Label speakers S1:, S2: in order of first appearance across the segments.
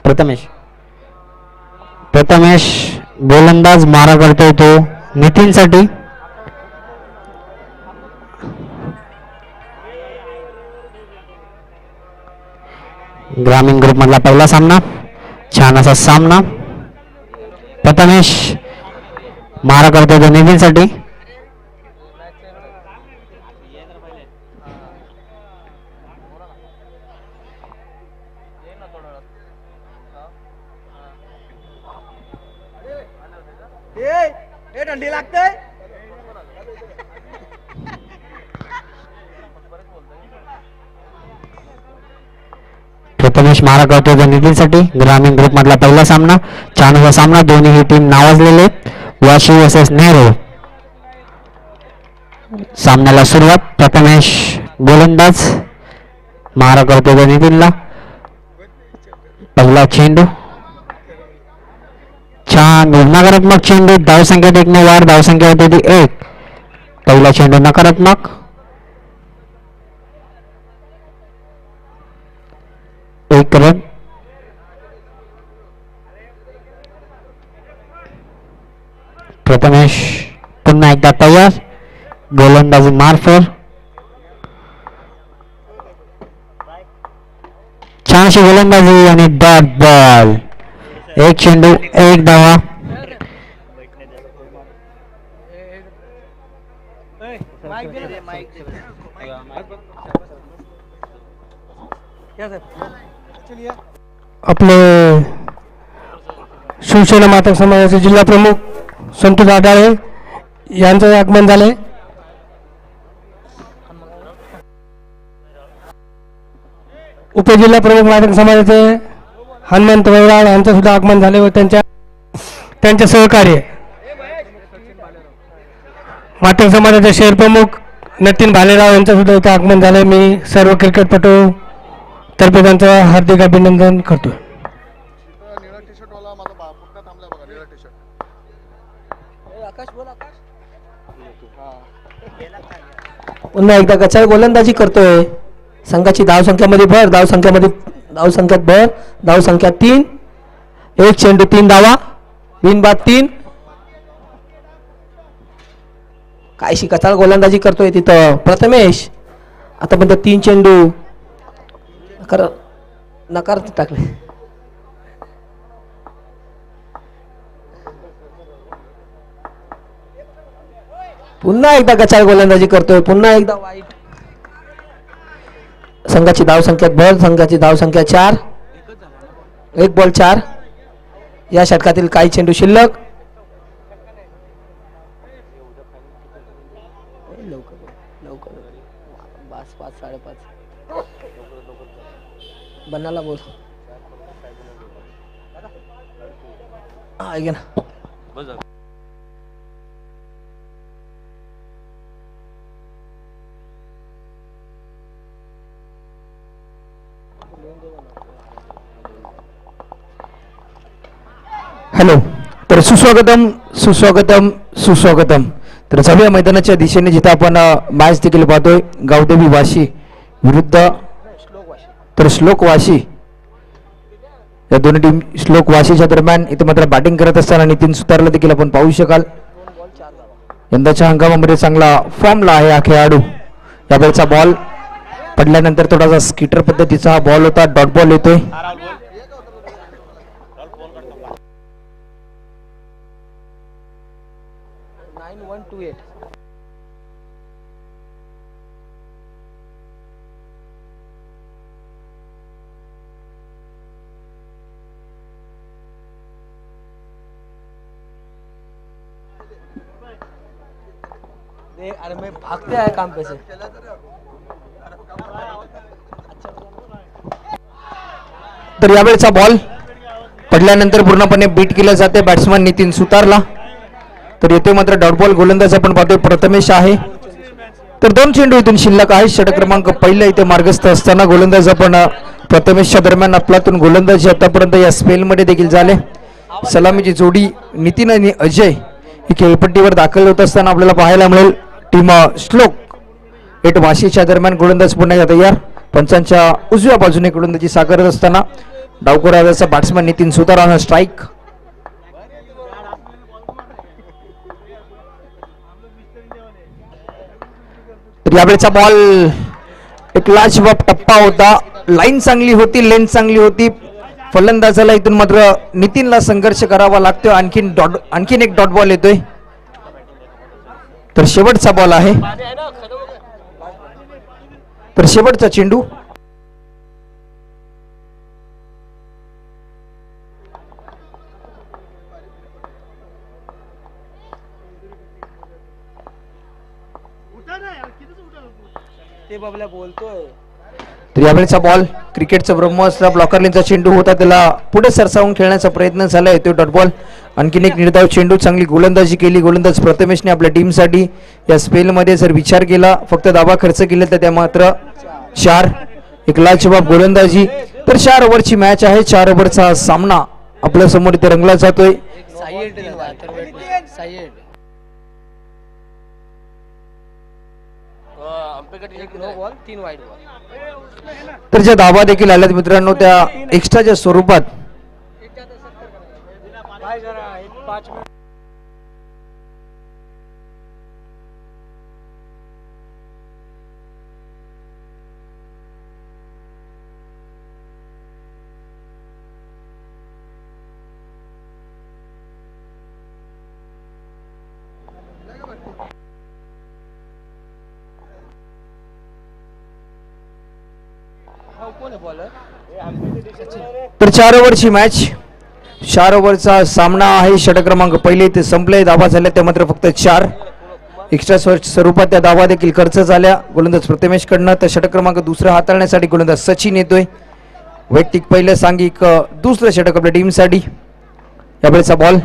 S1: प्रथमेश प्रथमेश गोलंदाज मारा करतोय तो नितीन साठी. ग्रामीण ग्रुप मधला पहिला सामना, छान असा सामना. प्रथमेश मारा करतोय तो नितीन साठी.
S2: थंडी लागते.
S1: प्रथमेश मारा करतोय तो नितीन साठी. ग्रामीण ग्रुप मधला पहिला सामना, छान असा सामना. दोन्ही ही टीम नावाजलेले. वाशी वर्सेस नेहरू. सामन्याला सुरुवात. प्रथमेश गोलंदाज मारा करतोय तो नितीनला. पहिला चेंडू छान नकारात्मक चेंडू. धावसंख्येत 1 ने वाढ. धावसंख्या होती ती 1. पहिला चेंडू नकारात्मक. एक रन. प्रथमेश पुन्हा एकदा तयार. गोलंदाजी मार्फर. छानशी गोलंदाजी आणि डॉट बॉल. एक चेंडू एक धावा.
S3: आपले शिवसेना माता समाजाचे जिल्हा प्रमुख संतोष आढाळे यांचं आगमन झाले. उपजिल्हा प्रमुख माता समाजाचे हनुमंत वैराळ यांचं सुद्धा आगमन झाले व त्यांचे सहकार्य माता समाजाचे शहर प्रमुख नितीन भालेराव यांचं सुद्धा इथे आगमन झाले. मी सर्व क्रिकेटपटू तर्फे त्यांचं हार्दिक अभिनंदन करतो.
S2: पुन्हा एकदा गचाळ गोलंदाजी करतोय. संघाची धावसंख्यामध्ये भर. धावसंख्यात भर. धावसंख्या 3. एक चेंडू 3 धावा. बिनबाद 3. कायशी कचाळ गोलंदाजी करतोय तिथं प्रथमेश. आतापर्यंत 3 चेंडू नकार टाकले. पुन्हा एकदा गचाळ गोलंदाजी करतोय. पुन्हा एकदा वाईट. संघाची धावसंख्यात भर. संघाची धावसंख्या 4. 1 बॉल 4. या षटकातील काही चेंडू शिल्लक. लवकर 5 5:30 बनाला बोल. ऐक ना.
S3: हॅलो. तर सुस्वागतम. तर सभा मैदानाच्या दिशेने जिथं आपण मॅच देखील पाहतोय. गावदेवी वाशी विरुद्ध तर श्लोक वाशी. या दोन्ही टीम श्लोक वाशीच्या दरम्यान इथे मात्र बॅटिंग करत असताना नितीन सुतारला देखील आपण पाहू शकाल. यंदाच्या हंगामामध्ये चांगला फॉर्मला आहे हा खेळाडू. यावेळेचा बॉल पडल्यानंतर थोडासा स्किटर पद्धतीचा हा बॉल होता. डॉट बॉल येतोय.
S2: अरे मैं भागते आया काम पे से.
S3: तर यावेळेचा बॉल पडल्यानंतर पूर्णपणे बीट केला जाते बॅट्समन नितीन सुतारला. तर येथे मात्र डॉट बॉल गोलंदाज आपण पाहतोय प्रथमेश आहे. तर 2 चेंडू इथून शिल्लक आहे. षटक क्रमांक पहिला इथे मार्गस्थ असताना गोलंदाज आपण प्रथमेशच्या दरम्यान आपल्यातून गोलंदाजी आतापर्यंत या स्पेलमध्ये देखील झाले. सलामीची जोडी नितीन आणि अजय ही खेळपट्टीवर दाखल होत असताना आपल्याला पाहायला मिळेल. टीम श्लोक वाशीच्या दरम्यान गोलंदाज पुन्हा तयार. पंचांच्या उजव्या बाजूने गोलंदाजी साकारत असताना डावखुराचा batsman Nitin Sutar on strike. यावेळेचा बॉल एक लाजवाब टप्पा होता. लाईन चांगली होती, लेंथ चांगली होती. फलंदाजाला इथून मात्र नितीनला संघर्ष करावा लागतो. आणखीन एक डॉट बॉल येतोय. तर शेवटचा बॉल आहे. तर शेवटचा चेंडू. तर यावेळेचा बॉल क्रिकेटचा ब्रह्मास्त्र ब्लॉकरलिनचा चेंडू होता, त्याला पुढे सरसावून खेळण्याचा प्रयत्न झाला. येतो डॉट बॉल. आणखीन एक निर्धाव चेंडू. चांगली गोलंदाजी केली गोलंदाज प्रथमेशने आपल्या टीमसाठी. या स्पेलमध्ये जर विचार केला, फक्त दाबा खर्च केले तर त्या मात्र 4. एक लाजवाब गोलंदाजी. तर 4 ओव्हरची मॅच आहे. 4 ओव्हरचा सामना आपल्या समोर इथे रंगला जातोय. तर ज्या धावा देखील आल्यात मित्रांनो, त्या एक्स्ट्राच्या स्वरूपात. तर 4 ओव्हरची मॅच, 4 ओव्हरचा सामना आहे. षटक क्रमांक पहिले ते संपले. धावा झाल्या त्या मात्र फक्त 4. एक्स्ट्रा स्वरूपात त्या धावा देखील खर्च झाल्या गोलंदाज प्रथमेश कडनं. तर षटक क्रमांक दुसरा हाताळण्यासाठी गोलंदाज सचिन येतोय. वैयक्तिक पहिलं, सांघिक दुसरं षटक आपल्या टीमसाठी. यावेळेचा बॉल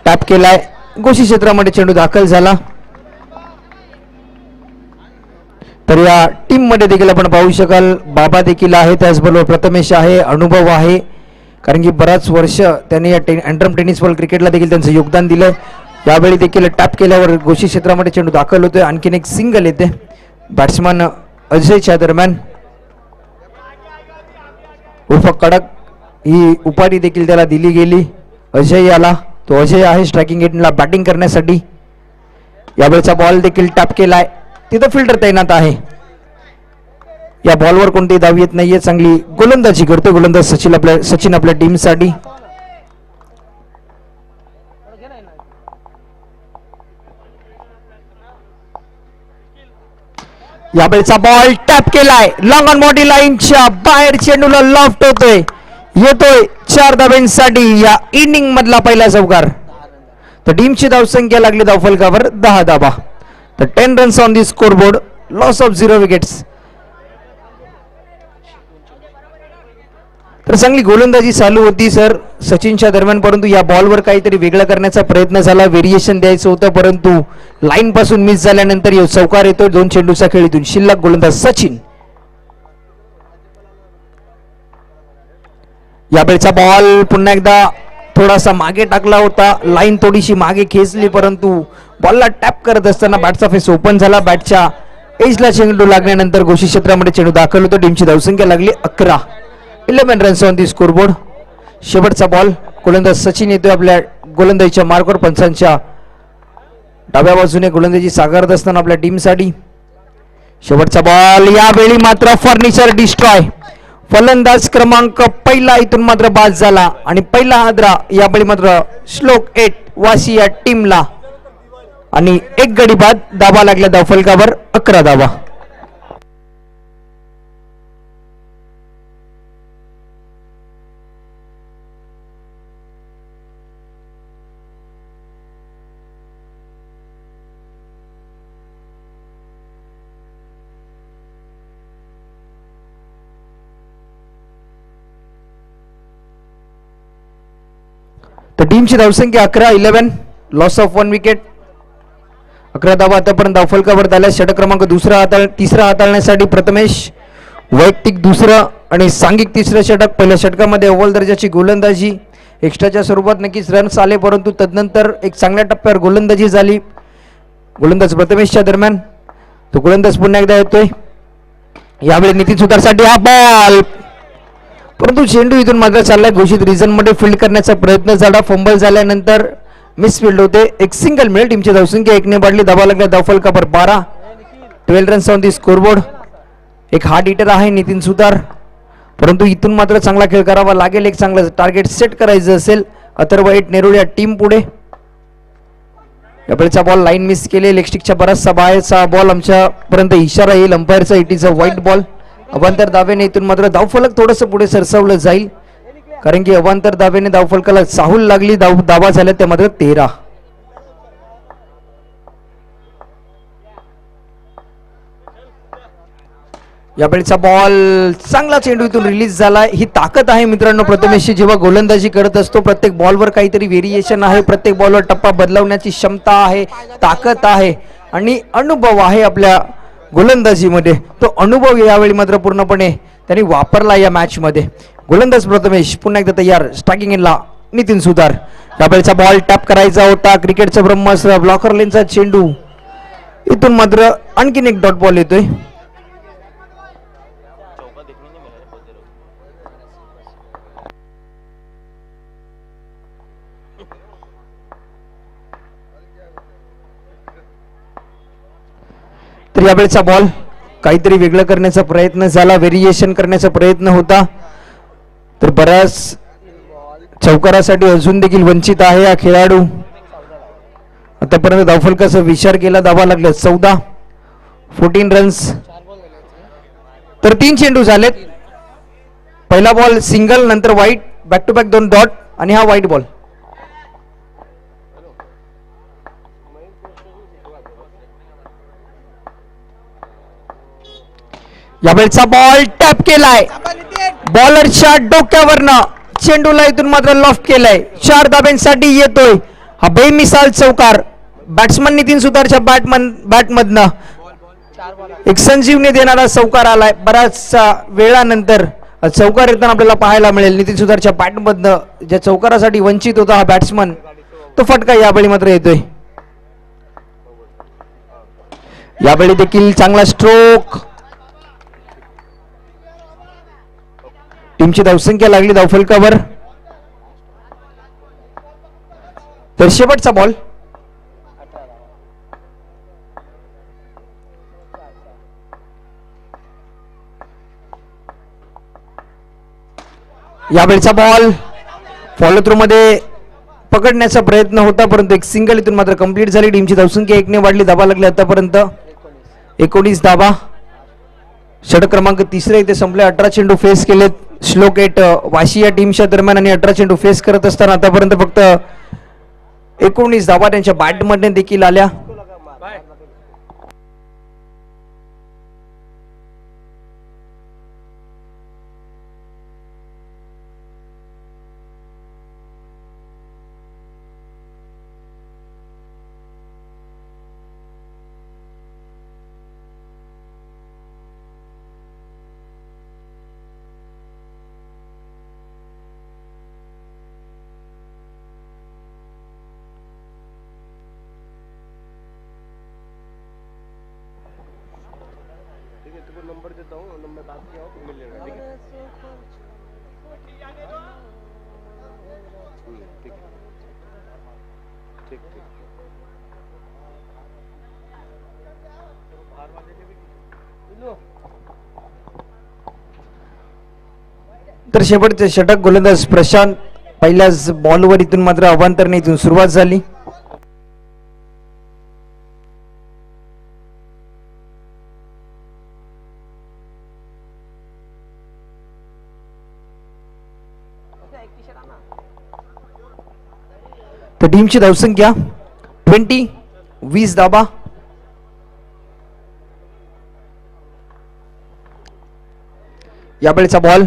S3: टॅप केलाय. गोशी क्षेत्रामध्ये चेंडू दाखल झाला. तर या टीम मध्ये देखील आपण पाहू शकाल बाबा देखील आहे, त्याचबरोबर प्रथमेश आहे, अनुभव आहे. कारण की बराच वर्ष त्यांनी या अँड्रम टेनिस बॉल क्रिकेटला देखील त्यांचं योगदान दिलंय. यावेळी देखील टॅप केल्यावर गोशी क्षेत्रामध्ये चेंडू दाखल होतोय. आणखीन एक सिंगल येते बॅट्समन अजयच्या दरम्यान. उर्फ कडक ही उपाधी देखील त्याला दिली गेली. अजय आला, तो अजय आहे स्ट्रायकिंग एंडला बॅटिंग करण्यासाठी. यावेळेचा बॉल देखील टॅप केलाय. तिथं फिल्डर तैनात आहे. या बॉलवर कोणतीही धाव येत नाहीये. चांगली गोलंदाजी करतो गोलंदाज सचिन आपल्या टीमसाठी. यावेळेचा बॉल टॅप केलाय. लॉंग ऑन बॉडी लाईनच्या बाहेर चेंडूला लॉफ्ट होतोय. येतोय 4 धाब्यांसाठी या इनिंग मधला पहिला चौकार. तर टीमची धावसंख्या लागली धावफलकावर 10 धाबा. तर 10 runs on the scoreboard. Loss of 0 wickets. तर चांगली गोलंदाजी चालू होती सर सचिनच्या दरम्यान, परंतु या बॉलवर काहीतरी वेगळं करण्याचा प्रयत्न झाला. व्हेरिएशन द्यायचं होतं, परंतु लाईन पासून मिस झाल्यानंतर चौकार येतो. 2 चेंडूचा खेळ इथून शिल्लक. गोलंदाज सचिन. यावेळेचा बॉल पुन्हा एकदा थोडासा मागे टाकला होता. लाईन थोडीशी मागे खेचली, परंतु बॉलला टॅप करत असताना बॅटचा फेस ओपन झाला. बॅटच्या एजला चेंडू लागल्यानंतर गोशी क्षेत्रामध्ये चेंडू दाखल होतो. टीमची धावसंख्या लागली 11. 11 रन्स ऑन दी स्कोरबोर्ड. शेवटचा बॉल. गोलंदाज सचिन येतोय आपल्या गोलंदाजीच्या मार्कवर. पंचांच्या डाव्या बाजूने गोलंदाजी साकारत असताना आपल्या टीमसाठी. शेवटचा बॉल. यावेळी मात्र फर्निचर डिस्ट्रॉय. फलंदाज क्रमांक पहिला इथून मात्र बाद झाला आणि पहिला हादरा यावेळी मात्र श्लोक 8 वासी या टीमला. आणि 1 गडी बाद. धावा लागल्या धावफलकावर 11 धावा. तर टीमची धावसंख्या 11. 11 लॉस ऑफ 1 विकेट. 11 धावा आतापर्यंत धावफलकावर झाल्या. षटक क्रमांक तिसरा हाताळण्यासाठी प्रथमेश. वैयक्तिक दुसरं आणि सांघिक तिसरं षटक. पहिल्या षटकामध्ये अव्वल दर्जाची गोलंदाजी. एक्स्ट्राच्या स्वरूपात नक्कीच रन्स आले, परंतु तदनंतर एक चांगल्या टप्प्यावर गोलंदाजी झाली गोलंदाज प्रथमेशच्या दरम्यान. तो गोलंदाज पुन्हा एकदा येतोय. यावेळी नितीन सुतारसाठी हा बॉल परंतु चेंडू इथून मात्र चाललाय घोषित रिझन मध्ये फील्ड करण्याचा प्रयत्न झाला. फंबल झाल्यानंतर मिस फील्ड होते. एक सिंगल मिळेल. टीमची धावसंख्या 1 ने वाढली. धावा लागल्या धावफलकावर 12. 12 रन्स ऑन दी स्कोरबोर्ड. एक हार्ड हिटर आहे नितीन सुतार, परंतु इथून मात्र चांगला खेळ करावा लागेल. एक चांगलं टार्गेट सेट करायचं असेल. अथर्व एट नेरुळ या टीम पुढे. यावेळेचा बॉल लाईन मिस केले. लेगस्टिकच्या बराचसा बाहेरचा बॉल आमच्यापर्यंत इशारा येईल अंपायरचा. It is a white ball. अवांतर दावेने इथून मात्र धावफलक थोडंसं पुढे सरसावलं जाईल, कारण की अवांतर दावेने धावफलकाला चाहूल लागली. धावा झाल्या त्या मात्र 13. यावेळेचा बॉल चांगला चेंडू इथून रिलीज झाला. ही ताकद आहे मित्रांनो प्रथमेशची जेव्हा गोलंदाजी करत असतो. प्रत्येक बॉलवर काहीतरी व्हेरिएशन आहे. प्रत्येक बॉलवर टप्पा बदलवण्याची क्षमता आहे, ताकद आहे आणि अनुभव आहे आपल्या गोलंदाजीमध्ये. तो अनुभव यावेळी मात्र पूर्णपणे त्यांनी वापरला या मॅच मध्ये. गोलंदाज प्रथमेश पुन्हा एकदा तयार. स्ट्रायकिंग इनला नितीन सुतार. यावेळेचा बॉल टॅप करायचा होता. क्रिकेटचा ब्रह्मास्त्र ब्लॉकर लेनचा चेंडू. इथून मात्र आणखीन एक डॉट बॉल येतोय. तर यावेळेचा बॉल काहीतरी वेगळं करण्याचा प्रयत्न झाला. व्हेरिएशन करण्याचा प्रयत्न होता. तर बऱ्याच चौकारासाठी अजून देखील वंचित आहे हा खेळाडू. आतापर्यंत धावफलकाचा विचार केला. धावा लागल्या 14. 14 रन्स. तर 3 चेंडू झालेत. पहिला बॉल सिंगल, नंतर वाईट, बॅक टू बॅक 2 डॉट आणि हा वाईट बॉल. यावेळेचा बॉल टॅप केलाय. बॉलरच्या डोक्यावरनं चेंडूला इथून मात्र लॉफ्ट केलाय. 4 धाब्यांसाठी येतोय हा बेमिसाल चौकार. बॅट्समन नितीन सुतारच्या बॅटमधनं एक संजीवनी देणारा चौकार आलाय. बऱ्याचशा वेळानंतर चौकार येताना आपल्याला पाहायला मिळेल. नितीन सुतारच्या बॅटमधनं ज्या चौकारासाठी वंचित होता हा बॅट्समन, तो फटका यावेळी मात्र येतोय. यावेळी देखील चांगला स्ट्रोक. टीमची धावसंख्या लागली धावफलकावर. तर शेवटचा बॉल. यावेळेचा बॉल फॉलो थ्रू मध्ये पकडण्याचा प्रयत्न होता, परंतु एक सिंगल इथून मात्र कंप्लीट झाली. टीमची धावसंख्या 1 ने वाढली. धावा लागली आतापर्यंत 19 धावा. षटक क्रमांक 3 इथे संपले. 18 चेंडू फेस केलेत. श्लोक 8 वाशी या टीमच्या दरम्यान आणि 18 चेंडू फेस करत असताना आतापर्यंत फक्त 19 धावा त्यांच्या बॅटमध्ये देखील आल्या. तर शेवटचे षटक गोलंदाज प्रशांत. पहिल्याच बॉलवर इथून मात्र अवांतरने इथून सुरुवात झाली. तर टीमची धावसंख्या 20 धाबा. यावेळेचा बॉल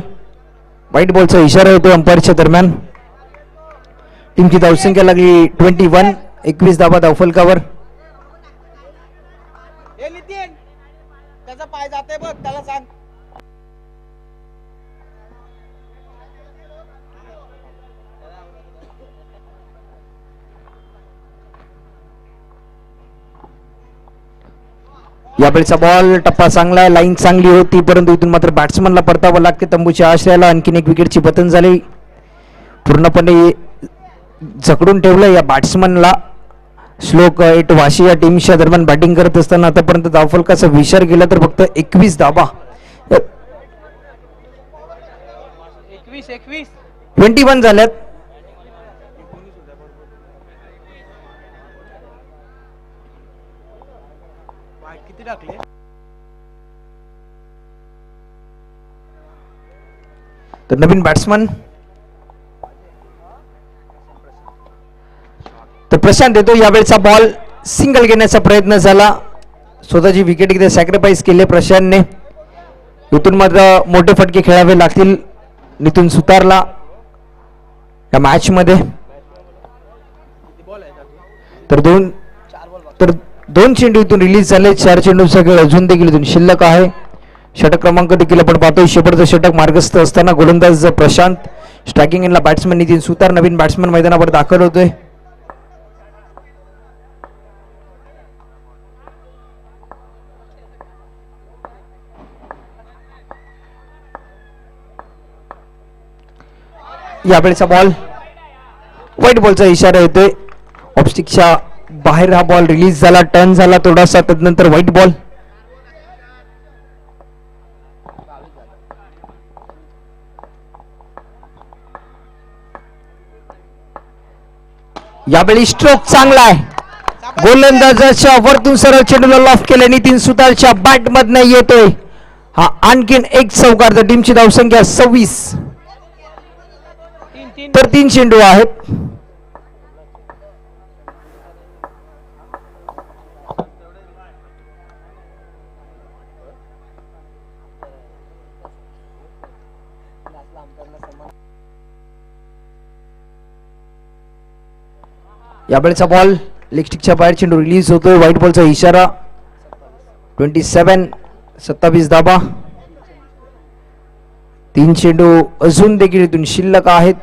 S3: व्हाईट बॉलचा इशारा होतो अंपायरच्या दरम्यान. टीमची धावसंख्या लागली 21. 21 धाबा धावफलकावर.
S4: त्याचा पाय जाते बघ, त्याला सांग.
S3: यावेळेचा बॉल टप्पा चांगला आहे, लाईन चांगली होती, परंतु इथून मात्र बॅट्समनला परतावं लागते तंबूच्या आश्रयाला. आणखीन एक विकेटची पतन झाली. पूर्णपणे जकडून ठेवलं या बॅट्समनला. श्लोक एट वाशी या टीमच्या दरम्यान बॅटिंग करत असताना आतापर्यंत धावफलकाचा विचार केला तर फक्त 21 धावा, 21 झाल्यात.
S4: किती टाकले?
S3: तर नवीन बॅट्समन तर प्रशांत येतो. यावेळेचा बॉल सिंगल घेण्याचा प्रयत्न झाला. स्वतःची विकेट इथे सॅक्रिफाईस केले प्रशांतने. इथून मात्र मोठे फटके खेळावे लागतील नितीन सुतारला या मॅच मध्ये. तर दोन चेंडू इथून रिलीज झाले. 4 चेंडूचा खेळ अजून देखील इथून शिल्लक आहे. षटक क्रमांक देखील आपण पाहतोय. शेवटचं षटक मार्गस्थ असताना गोलंदाज प्रशांत, स्ट्रायकिंग एंडला बॅट्समन नितीन सुतार, नवीन बॅट्समन मैदानावर दाखल होतोय. यावेळेचा बॉल व्हाईट बॉलचा इशारा येतोय. ऑफस्टिकच्या बाहेर हा बॉल रिलीज झाला, टर्न झाला थोडासा, तदनंतर व्हाईट बॉल. यावेळी स्ट्रोक चांगला आहे. गोलंदाजाच्या वरतून सरळ चेंडूला लॉफ केले. नितीन सुतारच्या बॅट मधनं येतोय हा आणखीन एक चौकार. तर टीमची धावसंख्या 26. तर 3 चेंडू आहेत. यावेळेचा बॉल लेग स्टिकच्या बाहेर चेंडू रिलीज होतोय. व्हाईट बॉलचा इशारा. 27 धाबा. 3 चेंडू अजून देखील इथून शिल्लक आहेत.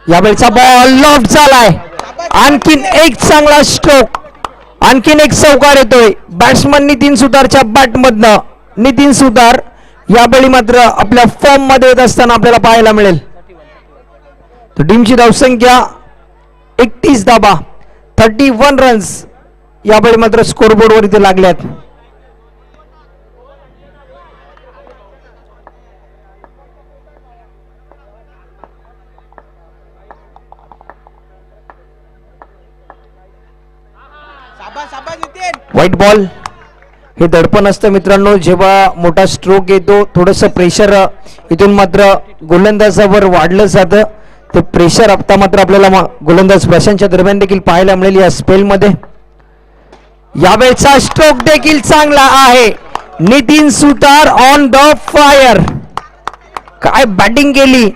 S3: यावेळेचा बॉल लॉफ झालाय. आणखीन एक चांगला स्ट्रोक, आणखीन एक चौकार येतोय बॅट्समन नितीन सुतारच्या बॅट मधनं. नितीन सुतार यावेळी मात्र आपल्या फॉर्म मध्ये येत असताना आपल्याला पाहायला मिळेल. तर टीमची धावसंख्या 31 धाबा, 31 रन्स यावेळी मात्र स्कोरबोर्ड वर इथे लागल्यात. व्हाईट बॉल हे दडपण असतं मित्रांनो. जेव्हा मोठा स्ट्रोक येतो थोडंसं प्रेशर इथून मात्र गोलंदाजावर वाढलं जातं. ते प्रेशर आता मात्र आपल्याला गोलंदाज प्रशांतच्या दरम्यान देखील पाहायला मिळेल या स्पेल मध्ये. यावेळचा स्ट्रोक देखील चांगला आहे. Nitin Sutar on the fire. काय बॅटिंग केली.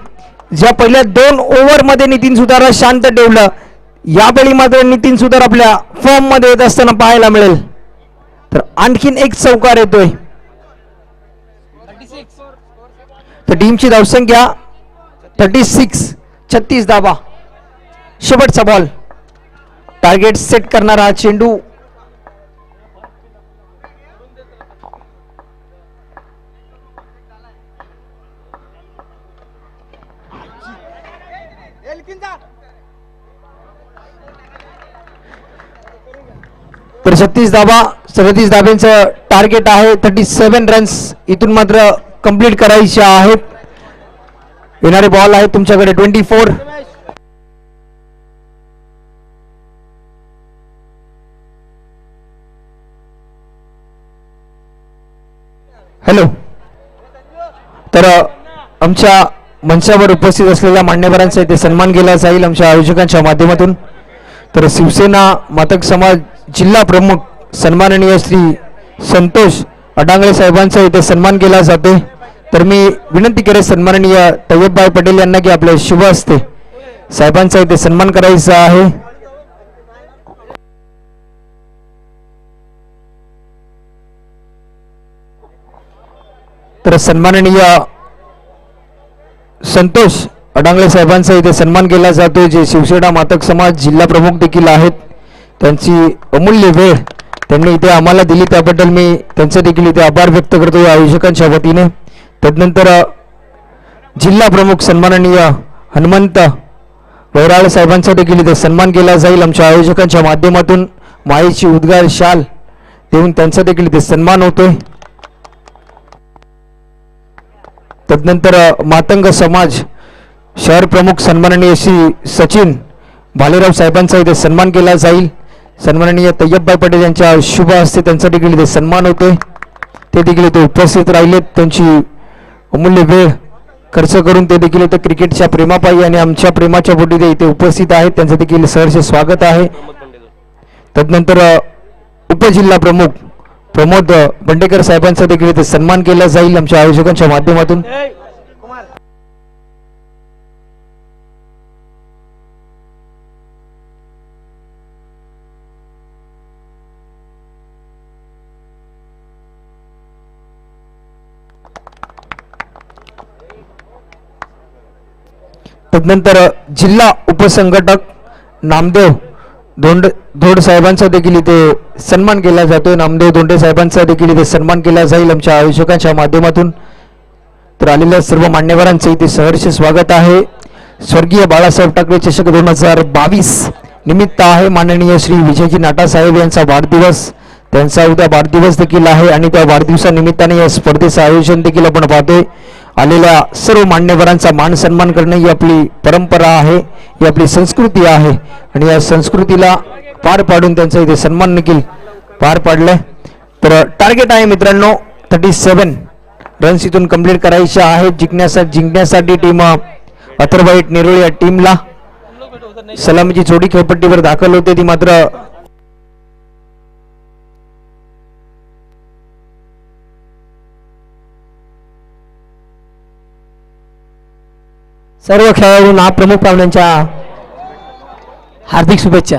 S3: ज्या पहिल्या 2 ओव्हर मध्ये नितीन सुतारला शांत ठेवलं, यावेळी मात्र नितीन सुतार आपल्या फॉर्म मध्ये येत असताना पाहायला मिळेल. तर आणखीन एक चौकार येतोय. तर टीमची धावसंख्या 36 धाबा. शेवटचा बॉल. टार्गेट सेट करणारा हा चेंडू. तर 36 धाबा, 37 धाब्यांचं टार्गेट आहे. 37 रन्स इथून मात्र कंप्लीट करायचे आहेत. येणारे बॉल आहे तुमच्याकडे 24. हॅलो. तर आमच्या मंचावर उपस्थित असलेल्या मान्यवरांचा इथे सन्मान केला जाईल आमच्या आयोजकांच्या माध्यमातून. तर शिवसेना मातक समाज जिल्हा प्रमुख सन्माननीय श्री संतोष अडांगळे साहेबांचा इथे सन्मान केला जाते. तर मी विनंती करेन सन्माननीय तय्यबभाई पटेल यांना की आपल्या शुभ हस्ते साहेबांचा इथे सन्मान करायचा आहे. तर सन्माननीय संतोष अडांगळे साहेबांचा इथे सन्मान केला जातो, जे शिवसेना मातक समाज जिल्हा प्रमुख देखील आहेत. त्यांची अमूल्य वेळ त्यांनी इथे आम्हाला दिली त्याबद्दल मी त्यांचे देखील इथे आभार व्यक्त करतो या आयोजकांच्या वतीने. तदनंतर जिल्हा प्रमुख सन्माननीय हनुमंत वैराळ साहेबांचा देखील इथे सन्मान केला जाईल आमच्या आयोजकांच्या माध्यमातून. मायेची उद्गार शाल देऊन त्यांचा देखील इथे सन्मान होतोय. तदनंतर मातंग समाज शहर प्रमुख सन्माननीय श्री सचिन भालेराव साहेबांचा इथे सन्मान केला जाईल. सन्माननीय तय्यबभाई पटेल यांच्या शुभ हस्ते त्यांचा देखील इथे सन्मान होतोय. ते देखील इथे उपस्थित राहिलेत. त्यांची अमूल्य वेळ खर्च करून ते देखील इथे क्रिकेटच्या प्रेमापायी आणि आमच्या प्रेमाच्या पोटी ते इथे उपस्थित आहेत. त्यांचं देखील सहर्ष स्वागत आहे. तदनंतर उपजिल्हा प्रमुख प्रमोद बंडेकर साहेबांचा देखील इथे सन्मान केला जाईल आमच्या आयोजकांच्या माध्यमातून. तदनंतर जिल्हा उपसंघटक नामदेव धोड साहेबांचा देखील इथे सन्मान केला जातोय. नामदेव धोंडे साहेबांचा देखील इथे सन्मान केला जाईल आमच्या आयोजकांच्या माध्यमातून. तर आलेल्या सर्व मान्यवरांचे इथे सहर्ष स्वागत आहे. स्वर्गीय बाळासाहेब ठाकरे चषक 2022 निमित्त आहे. माननीय श्री विजयजी नाटा साहेब यांचा वाढदिवस, त्यांचा उद्या वाढदिवस देखील आहे आणि त्या वाढदिवसानिमित्ताने या स्पर्धेचं आयोजन देखील आपण पाहतोय. आलेल्या सर्व मान्यवरांचा मान सन्मान करणे ही आपली परंपरा आहे, ही आपली संस्कृती आहे आणि या संस्कृतीला पार पाडून त्यांचा इथे सन्मान देखील पार पाडलाय. तर टार्गेट आहे मित्रांनो 37 रन्स इथून कंप्लीट करायचे आहेत. जिंकण्यासाठी टीम अथर्वाईट नेरोळी या टीमला सलामीची जोडी खेळपट्टीवर दाखल होते, ती मात्र
S2: सर्व खेळाडूंना प्रमुख पाहुण्यांच्या हार्दिक शुभेच्छा.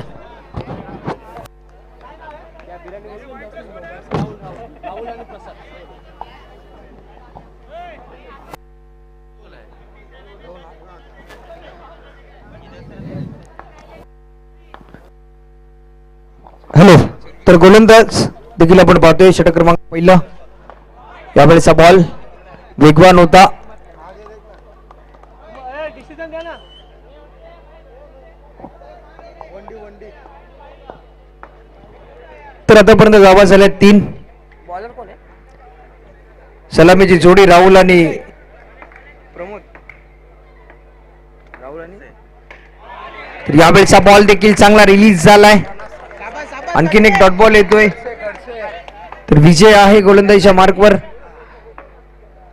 S3: हॅलो. तर गोलंदाज देखील आपण पाहतोय. षटक क्रमांक पहिला, यावेळेचा बॉल वेगवान होता. तर आतापर्यंत धावा झाल्या 3. सलामीची जोडी राहुल आणि तर यावेळेचा बॉल देखील चांगला रिलीज झालाय. आणखीन एक डॉट बॉल येतोय. तर विजय आहे गोलंदाजीच्या मार्कवर.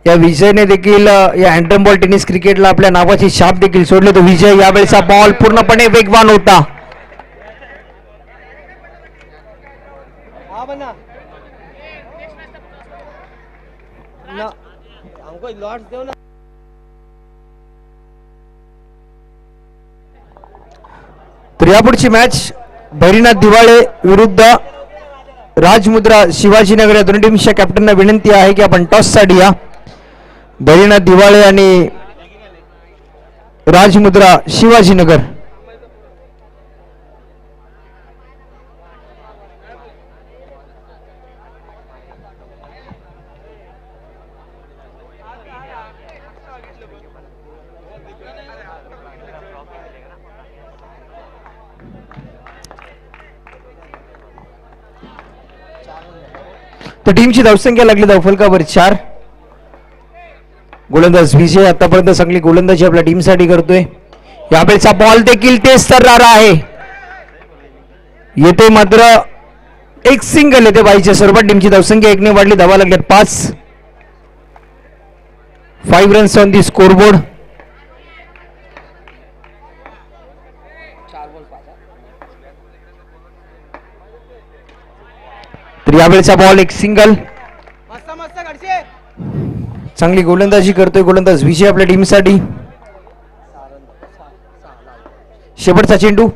S3: या विजयने देखील या हँडरम बॉल टेनिस क्रिकेटला आपल्या नावाची छाप देखील सोडली. तो विजय यावेळेचा बॉल पूर्णपणे वेगवान होता.
S4: हमको लॉट्स दो ना.
S3: तर यापुढची मॅच भैरीनाथ दिवाळे विरुद्ध राजमुद्रा शिवाजीनगर या दोन्ही टीमच्या कॅप्टनना विनंती आहे की आपण टॉस साठी या. भैरीनाथ दिवाळे आणि राजमुद्रा शिवाजीनगर. तर टीमची धावसंख्या लागली धावफलकावर 4. गोलंदाज विजय आतापर्यंत चांगली गोलंदाजी आपल्या टीमसाठी करतोय. यावेळेचा बॉल देखील तेज तर्रार आहे. येते मात्र एक सिंगल येते पाहिजे. सर्व टीमची धावसंख्या 1 ने वाढली. धावा लागल्यात 5. 5 रन्स ऑन दी स्कोरबोर्ड. तर यावेळेचा बॉल एक सिंगल.
S4: मस्त मस्त घडशे.
S3: चांगली गोलंदाजी करतोय गोलंदाज विजय आपल्या टीमसाठी. शेवटचा चेंडू.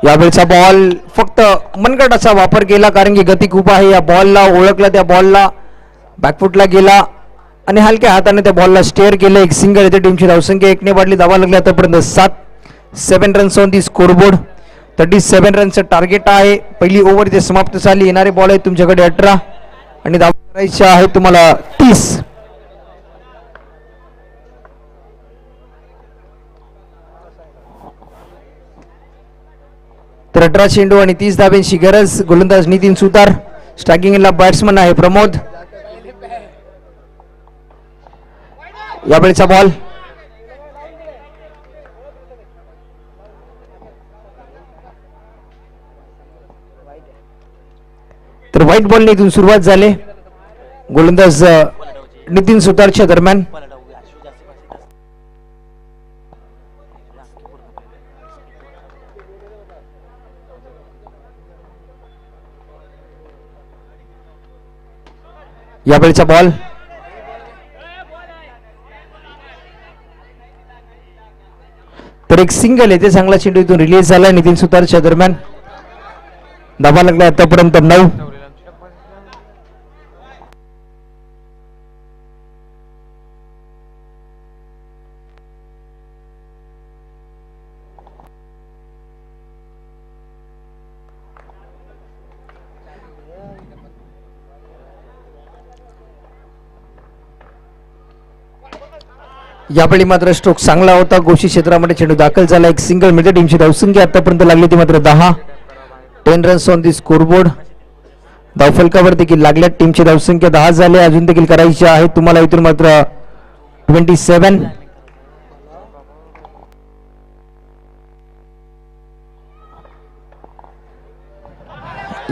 S3: यावेळचा बॉल फक्त मनगटाचा वापर केला, कारण की गती खूप आहे या बॉलला. ओळखला, त्या बॉलला बॅकफुटला गेला आणि हलक्या हाताने त्या बॉलला स्टेअर केलं. एक सिंगल येते. टीमची धावसंख्या 1 ने वाढली. धावा लागली आतापर्यंत 7 रन्स ऑन दी स्कोरबोर्ड. 37 रनचं टार्गेट आहे. पहिली ओव्हर इथे समाप्त झाली. येणारे बॉल आहेत तुमच्याकडे 18 आणि धावा करायच्या आहेत तुम्हाला 30. तर 18 चेंडू आणि 30 धाब्यांची गरज. गोलंदाज नितीन सुतार. स्ट्रायकिंगला बॅट्समन आहे प्रमोद. यावेळेचा बॉल तर व्हाईट बॉलने इथून सुरुवात झाली. गोलंदाज नितीन सुतारच्या दरम्यान. यावेळेचा बॉल तर एक सिंगल येते. चांगला चेंडू इथून रिलीज झाला नितीन सुतारच्या दरम्यान. धावा लागला आतापर्यंत 9. यावेळी मात्र स्ट्रोक चांगला होता. गोशी क्षेत्रामध्ये चेंडू दाखल झाला. एक सिंगल मिळते. टीमची धावसंख्या आतापर्यंत लागली ती मात्र 10 रन्स ऑन दी स्कोरबोर्ड. धावफलकावर देखील लागल्या. टीमची धावसंख्या 10 झाली. अजून देखील करायची आहे तुम्हाला इथून मात्र 27.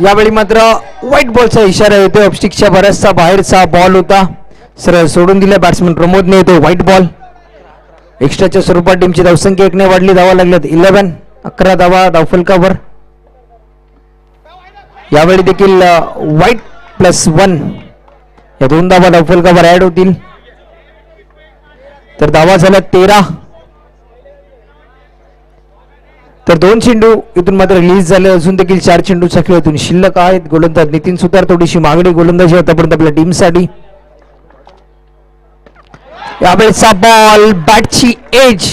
S3: यावेळी मात्र व्हाईट बॉलचा इशारा येतो. ऑफस्टिकच्या बऱ्याचसा बाहेरचा बॉल होता. सरळ सोडून दिला बॅट्समन प्रमोदने. येतो व्हाईट बॉल. एक्स्ट्राच्या स्वरूपात टीमची धावसंख्या 1 ने वाढली. धावा लागल्यात 11 धावा धावफलकावर. यावेळी देखील व्हाईट +1 या 2 धावा धावफलकावर ऍड होतील. तर धावा झाल्या 13. तर 2 चेंडू इथून मात्र रिलीज झाले. अजून देखील 4 चेंडूचा खेळ इथून शिल्लक आहेत. गोलंदाज नितीन सुतार. थोडीशी मागणी गोलंदाजी आतापर्यंत आपल्या टीमसाठी. यावेळेचा बॉल बॅटची एज.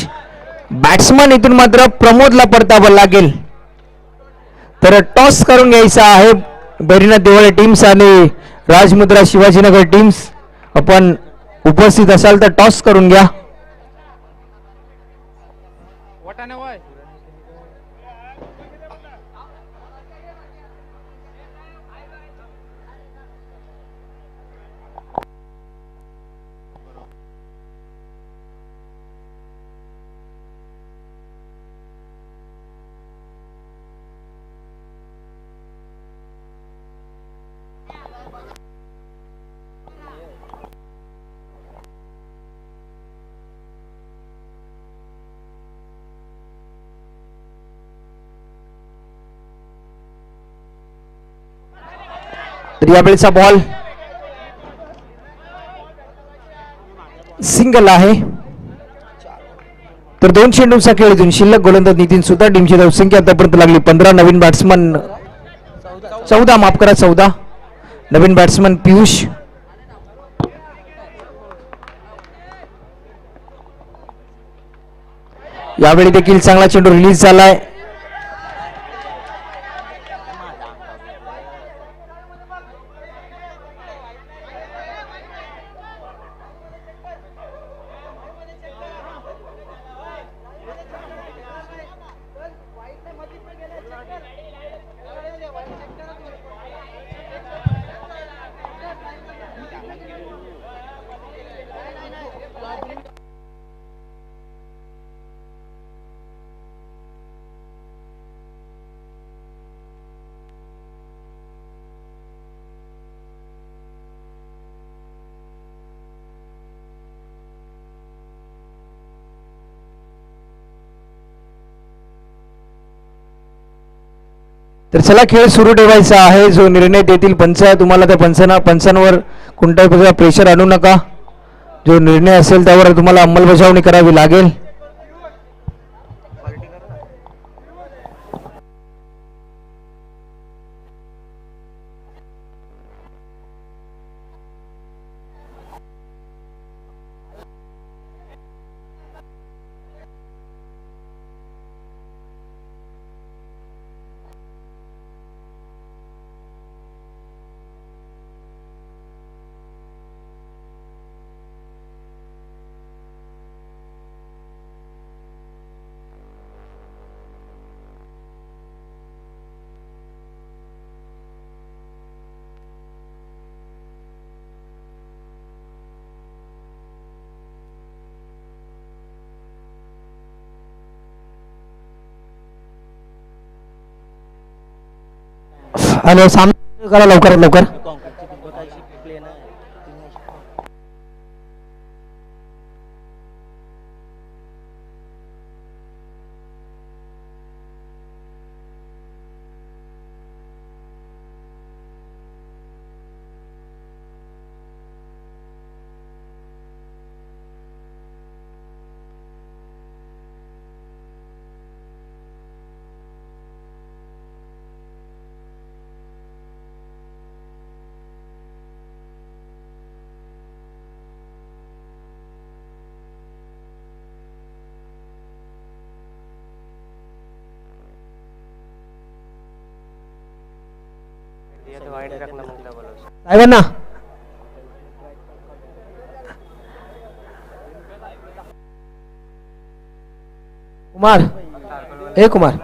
S3: बॅट्समन इथून मात्र प्रमोदला परतावं लागेल. तर टॉस करून घ्यायचा आहे. बैरीनाथ देवळे टीम्स आणि राजमुद्रा शिवाजीनगर टीम्स आपण उपस्थित असाल तर टॉस करून घ्या. तर यावेळेचा बॉल सिंगल आहे. तर 2 चेंडूचा खेळ इथून शिल्लक. गोलंदाज नितीन सुतार. टीमची धावसंख्या आतापर्यंत लागली 15. नवीन बॅट्समन 14 माफ करा 14. नवीन बॅट्समन पियुष. यावेळी देखील चांगला चेंडू रिलीज झालाय. तर चला खेळ सुरू ठेवायचा आहे. जो निर्णय देतील पंच तुम्हाला त्या पंचांवर कोणत्याही प्रकारचा प्रेशर आणू नका. जो निर्णय असेल त्यावर तुम्हाला अंमलबजावणी करावी लागेल.
S2: आणि सामना करा लवकरात लवकर. साहेबांना कुमार हे कुमार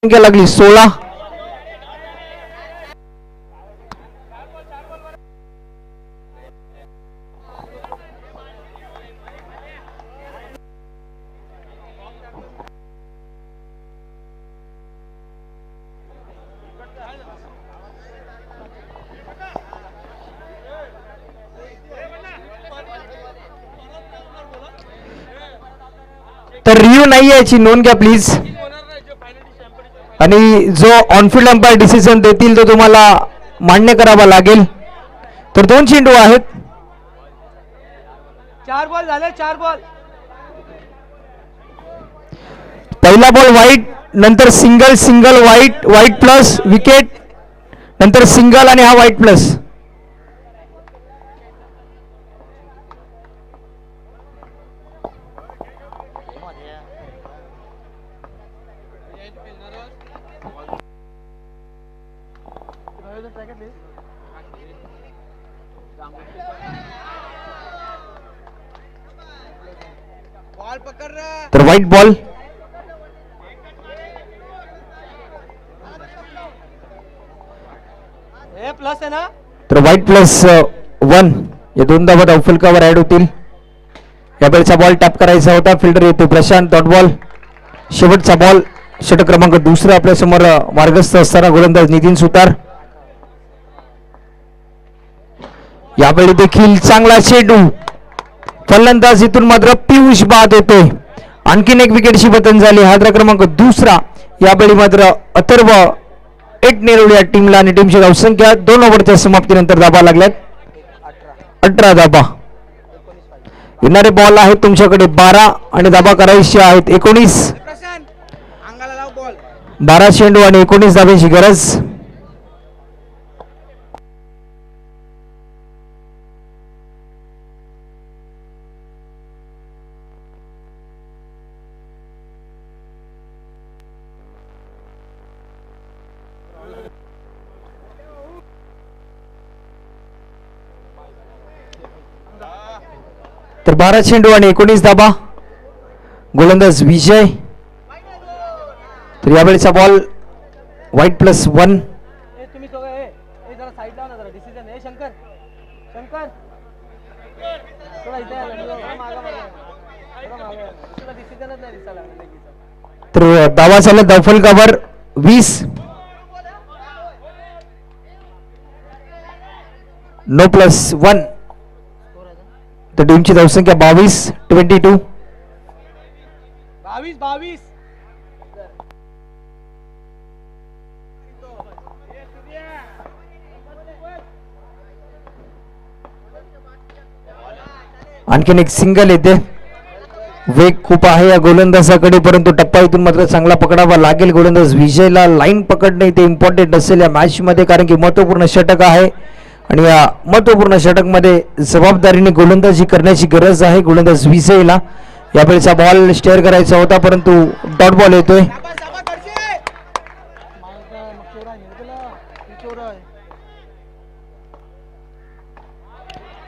S2: संख्या लागली 16.
S3: तर रिव्ह्यू नाही याची नोंद घ्या प्लीज. आणि जो ऑनफिल्ड अंपायर डिसिजन देतील तो तुम्हाला मान्य करावा लागेल. तर 2 चेंडू आहेत.
S4: 4 बॉल झाले 4 बॉल.
S3: पहिला बॉल वाईट, नंतर सिंगल सिंगल वाईट, वाईट प्लस विकेट, नंतर सिंगल आणि हा वाईट प्लस.
S4: बॉल पकड़ रहा.
S3: तर वाईट बॉल.
S4: ए प्लस आहे ना.
S3: तर वाईट प्लस 1 या 2 धावा धावफलकावर ऍड होतील. या वेळचा बॉल टॅप करायचा होता. फिल्डर येतो प्रशांत. Dot ball. शेवटचा बॉल षटक क्रमांक 2 आपल्या समोर मार्गस्थ असताना गोलंदाज नितीन सुतार. यावेळी देखील चांगला चेंडू. फलंदाज इथून मात्र पियुष बाद होते. आणखीन एक विकेटची पतन झाली. हा क्रमांक 2. यावेळी मात्र अथर्व एक नेरुळ या टीमला आणि टीमची धावसंख्या 2 ओव्हरच्या समाप्तीनंतर धाबा लागल्यात 18 धाबा. येणारे बॉल आहेत तुमच्याकडे 12 आणि धाबा करायचे आहेत 19.
S4: प्रशांत अंगाला लाव बॉल.
S3: 12 चेंडू आणि 19 धाब्याची गरज. तर 12 चेंडू आणि 19 धाबा. गोलंदाज विजय. तर यावेळेचा बॉल वाईट प्लस 1.
S4: ए तुम्ही दोघं ए जरा साईड लाव ना जरा डिसिजन. ए शंकर शंकर थोडा इथे आला. थोडा मागं तुला डिसिजनच नाही दिसायला लागला.
S3: तर धावा झाला धावफलकावर 20. No plus 1. तर टीमची धावसंख्या 22. 22.
S4: 22.
S3: आणखीन एक सिंगल येते. वेग खूप आहे या गोलंदाजाकडे, परंतु टप्पा इथून मात्र चांगला पकडावा लागेल. गोलंदाज विजयला लाईन पकडणे इथे इम्पॉर्टंट असेल या मॅच मध्ये, कारण की महत्वपूर्ण षटक आहे आणि या महत्वपूर्ण षटक मध्ये जबाबदारीने गोलंदाजी करण्याची गरज आहे गोलंदाज विजयला. यावेळेचा बॉल स्टेअर करायचा होता, परंतु डॉट बॉल येतोय.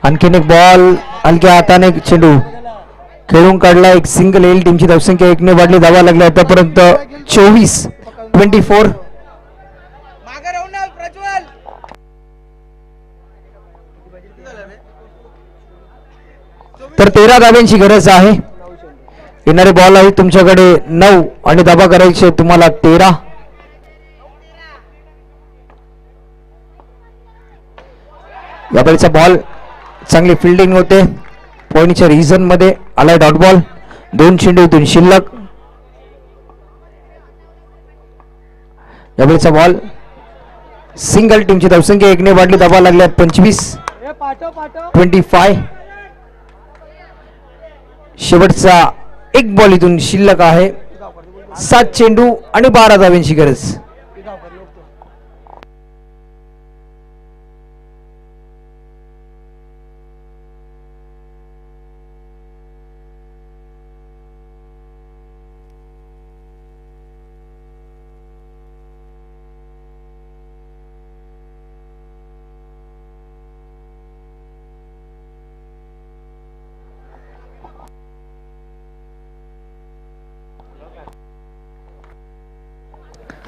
S3: आणखीन एक बॉल हलक्या हाताने चेंडू खेळून काढला. एक सिंगल येईल. टीमची धावसंख्या 1 ने वाढली. धावा लागल्या आतापर्यंत 24. 24.
S4: मागे राहून ना प्रज्वल.
S3: तर 13 धाब्यांची गरज आहे. येणारे बॉल आहे तुमच्याकडे 9 आणि धाबा करायचे तुम्हाला 13. यावेळेचा बॉल चांगली फिल्डिंग होते. पॉईंटच्या रिझन मध्ये आलाय डॉट बॉल. 2 चेंडू इथून शिल्लक. यावेळेचा बॉल सिंगल. टीमची धावसंख्या 1 ने वाढली. धाबा लागल्या 25.
S4: ए पाठव पाठव.
S3: 25. शेवटचा एक बॉल इथून शिल्लक आहे. 7 चेंडू आणि 12 धाब्यांची गरज.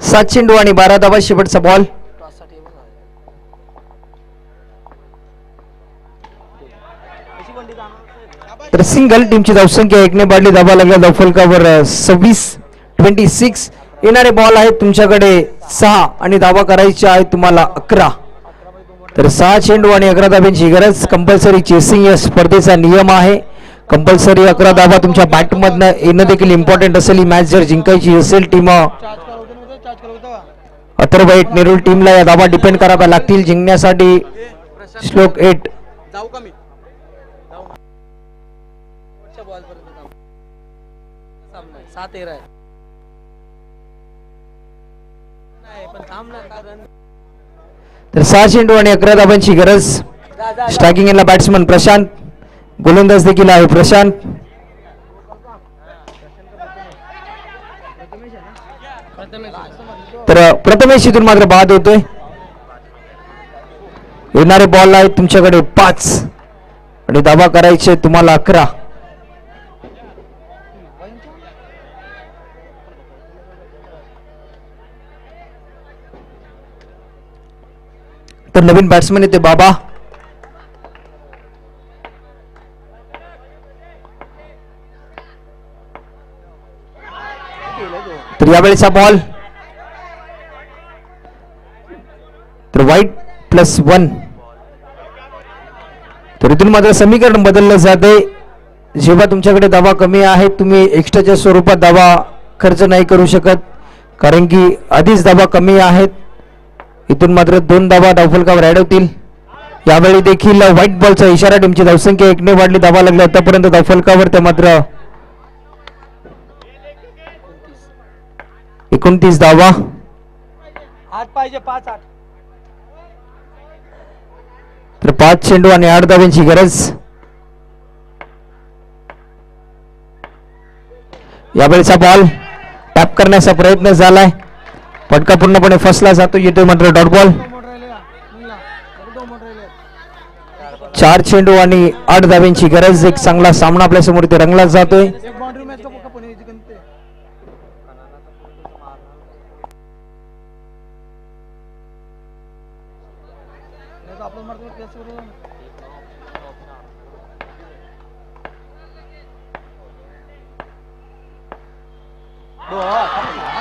S3: सात चेंडू आणि 12 धावा. शेवटचा बॉल. तर सिंगल. टीमची धावसंख्या 1 ने वाढली. धावा लागल्या धावफलकावर 26. 26. येणारे बॉल आहेत तुमच्याकडे 6 आणि धावा करायच्या आहेत तुम्हाला 11. तर 6 चेंडू आणि 11 धाब्यांची गरज. कंपल्सरी चेसिंग या स्पर्धेचा नियम आहे. कंपल्सरी 11 धावा तुमच्या बॅटमधनं येणं देखील इम्पॉर्टंट असेल. ही मॅच जर जिंकायची असेल टीम
S4: चार्ज कर होते ना चार्ज कर होता
S3: अथर्वाईट नेरूळ टीमला या धावा डिपेंड कराव्या लागतील जिंकण्यासाठी. श्लोक 8
S4: जाऊ का मी जाऊ पुढच्या बॉल पर्यंत जाऊ. सामना आहे 7-13 आहे. नाही पण थांब ना कारण
S3: तर 6 चेंडू आणि 11 धावांची गरज. स्ट्रायकिंग एंडला बॅट्समन प्रशांत, गोलंदाज देखील आहे प्रशांत. तर प्रथमेश इथून मात्र बाद होतोय. येणारे बॉल आहेत तुमच्याकडे 5 आणि धावा करायचे तुम्हाला 11. तर नवीन बॅट्समन येते बाबा. तर यावेळेचा बॉल तर वाईट +1. तर इथून मात्र समीकरण बदललं जाते. जेव्हा तुमच्याकडे धावा कमी आहे तुम्ही एक्स्ट्राच्या स्वरूपात धावा खर्च नाही करू शकत कारण की आधीच धावा कमी आहेत. इथून मात्र 2 धावा धावफलकावर ऍड होतील. यावेळी देखील व्हाईट बॉलचा इशारा. टीमची धावसंख्या 1 ने वाढली. धावा लागल्या आतापर्यंत धावफलकावर ते मात्र 29 धावा.
S4: 8 पाहिजे 5-8.
S3: तर 5 चेंडू आणि 8 धावांची गरज. यावेळेचा बॉल टॅप करण्याचा प्रयत्न झालाय. फटका पूर्णपणे फसला जातो. येतोय मात्र डॉट बॉल. 4 चेंडू आणि 8 धावांची गरज. एक चांगला सामना आपल्या समोर इथे रंगला जातोय.
S4: एक बाउंड्री मॅच का पक्का पुणे जिंकते. नाही तर आपण मारतो केस करून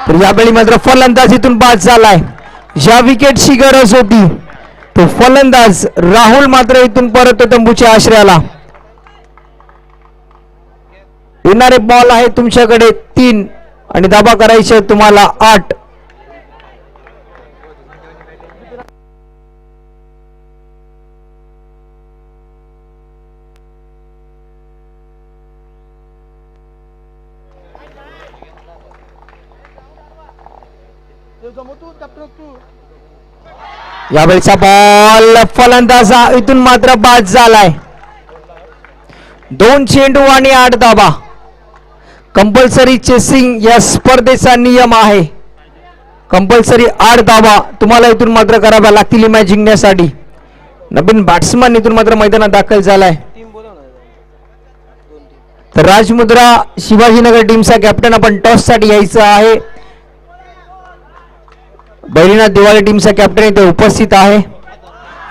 S3: तर यावेळी मात्र फलंदाज इथून बाद झालाय. ज्या विकेटची गरज होती तो फलंदाज राहुल मात्र इथून परत तंबूच्या आश्रयाला. येणारे बॉल आहे तुमच्याकडे 3 आणि धावा करायचे तुम्हाला 8.
S4: जमतो कॅप्टन तू
S3: यावेळीचा बॉल फलंदाज इथून मात्र बाद झालाय. 2 चेंडू आणि 8 धावा. कंपल्सरी चेसिंग या स्पर्धेचा नियम आहे. कंपल्सरी 8 धावा तुम्हाला इथून मात्र कराव्या लागतील ही मॅच जिंकण्यासाठी. नवीन बॅट्समन इथून मात्र मैदानात दाखल झालाय.
S4: टीम बोलव ना.
S3: तर राजमुद्रा शिवाजीनगर टीमचा कॅप्टन आपण टॉस साठी यायचं आहे. बैरीनाथ दिवाळी टीमचा कॅप्टन इथे उपस्थित आहे.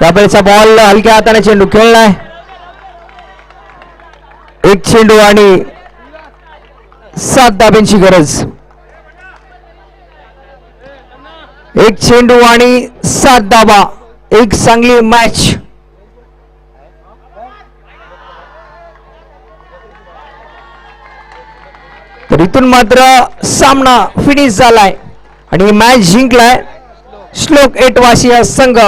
S3: यावेळेचा बॉल हलक्या हाताने चेंडू खेळलाय. 1 चेंडू आणि 7 धाब्यांची गरज. 1 चेंडू आणि 7 धाबा. एक चांगली मॅच. तर इथून मात्र सामना फिनिश झालाय आणि मॅच जिंकलाय श्लोक 8 वासिया संघ.